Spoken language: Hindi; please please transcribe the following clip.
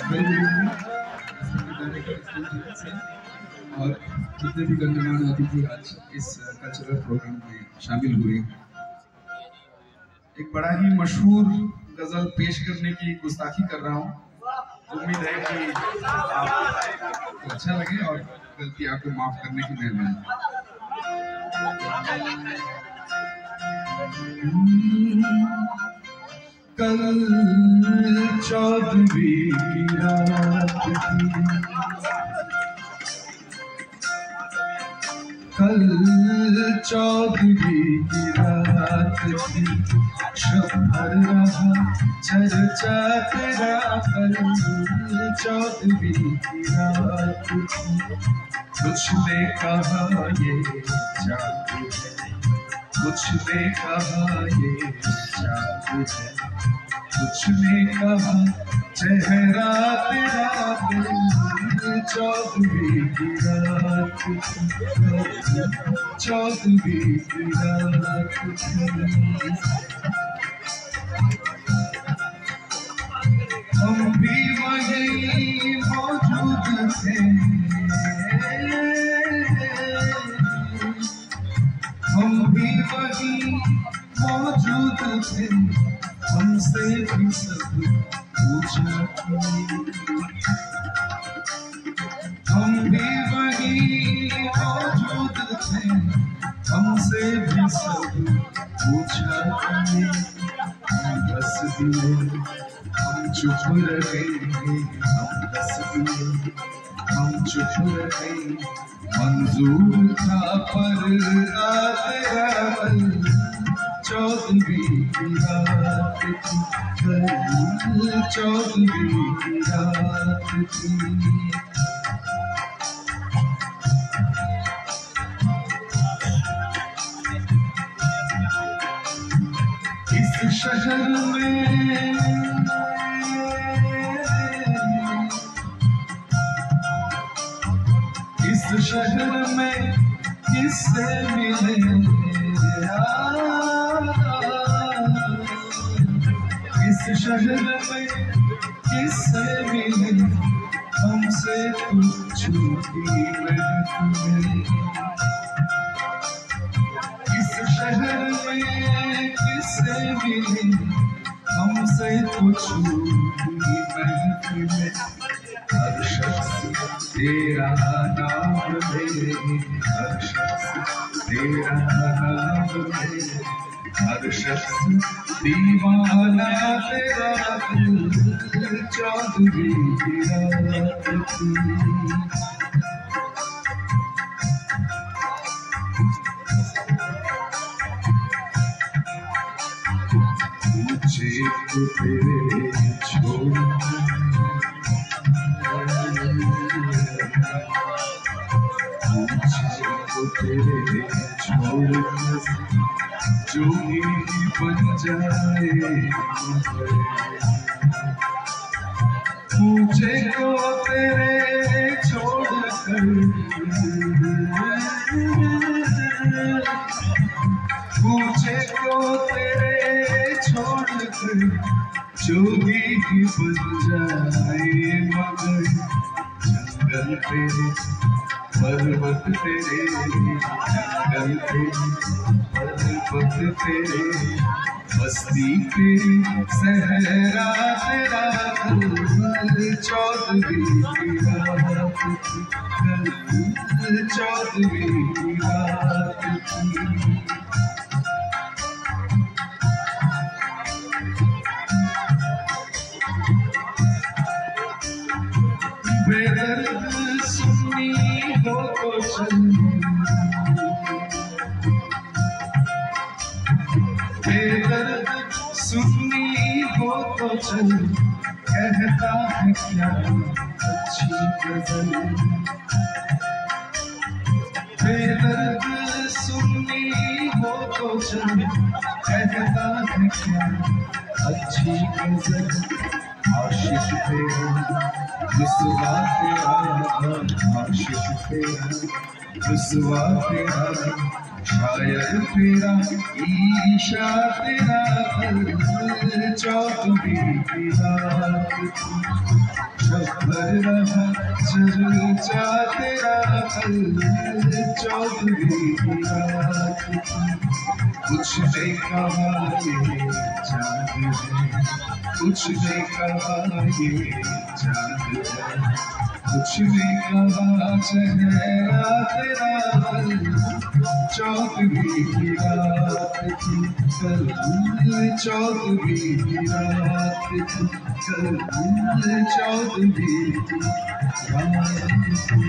वेरी गुड इवनिंग डायरेक्टर से और जितने भी गणमान्य अतिथि आज इस कल्चरल प्रोग्राम में शामिल हुए। एक बड़ा ही मशहूर गजल पेश करने की गुस्ताखी कर रहा हूँ। उम्मीद है कि आपको अच्छा लगे और गलती आपको माफ करने की मेहरबानी। कल 14वीं की रात थी, कल 14वीं की रात थी, शब भर रहा चर्चा तेरा। कल 14वीं की रात थी, कुछ ने कहा ये जादू है, कुछ ने कहा ये जादू है, कुछ ने कहा चेहरा तेरा। कल 14वीं की रात थी, 14वीं की रात थी। हम भी वहीं मौजूद थे, हम भी वहीं मौजूद थे, हमसे भी सब पूछा। हम भी वहीं मौजूद थे, हमसे भी सब पूछा। हम हंस दिए, हम चुप रहे, हम हंस दिए, हम चुप रहे। मंजूर था पर तेरा पल 14वीं की रात थी, कल 14वीं की रात थी। इस शहर में इस शहर में किससे मिले, इस शहर में किससे मिले, हमसे कुछ भी महफिल। इस शहर में किससे मिले, हमसे कुछ भी महफिल। हर शख्स तेरा नाम ले, हर शख्स तेरा नाम ले, हर शख्स दीवाना तेरा। 14वीं की रात थी। मुझे तो तेरे छोड़, तेरे छोड़ जो ही बन जाए। मुझे को तेरे छोड़ कर, मुझे को तेरे छोड़ कर जो ही बन जाए। मगर जंगल तेरे, पर्वत तेरे, जंगल तेरे, पर्वत तेरे, बस्ती तेरी, सहरा तेरा। कल 14वीं की रात थी, कल 14वीं की रात थी। बेदर्द सुन्नी हो तो चल, बेदर्द सुन्नी हो तो चल, कहता है क्या अच्छी गजल। बेदर्द सुन्नी हो तो चल, कहता है क्या अच्छी गजल। आशिक तेरा रुसवा तेरा, आशिक तेरा रुसवा तेरा, शायर तेरा ईशा तेरा। कल 14वीं की रात थी, शब कल चौधरी की रात थी, कुछ ने कहा ये चाँद है, कुछ ने कहा ये चाँद है, कुछ ने कहा चेहरा तेरा चौधरी की रात थी, कल चौधरी की रात थी, कल चौधरी की रात थी।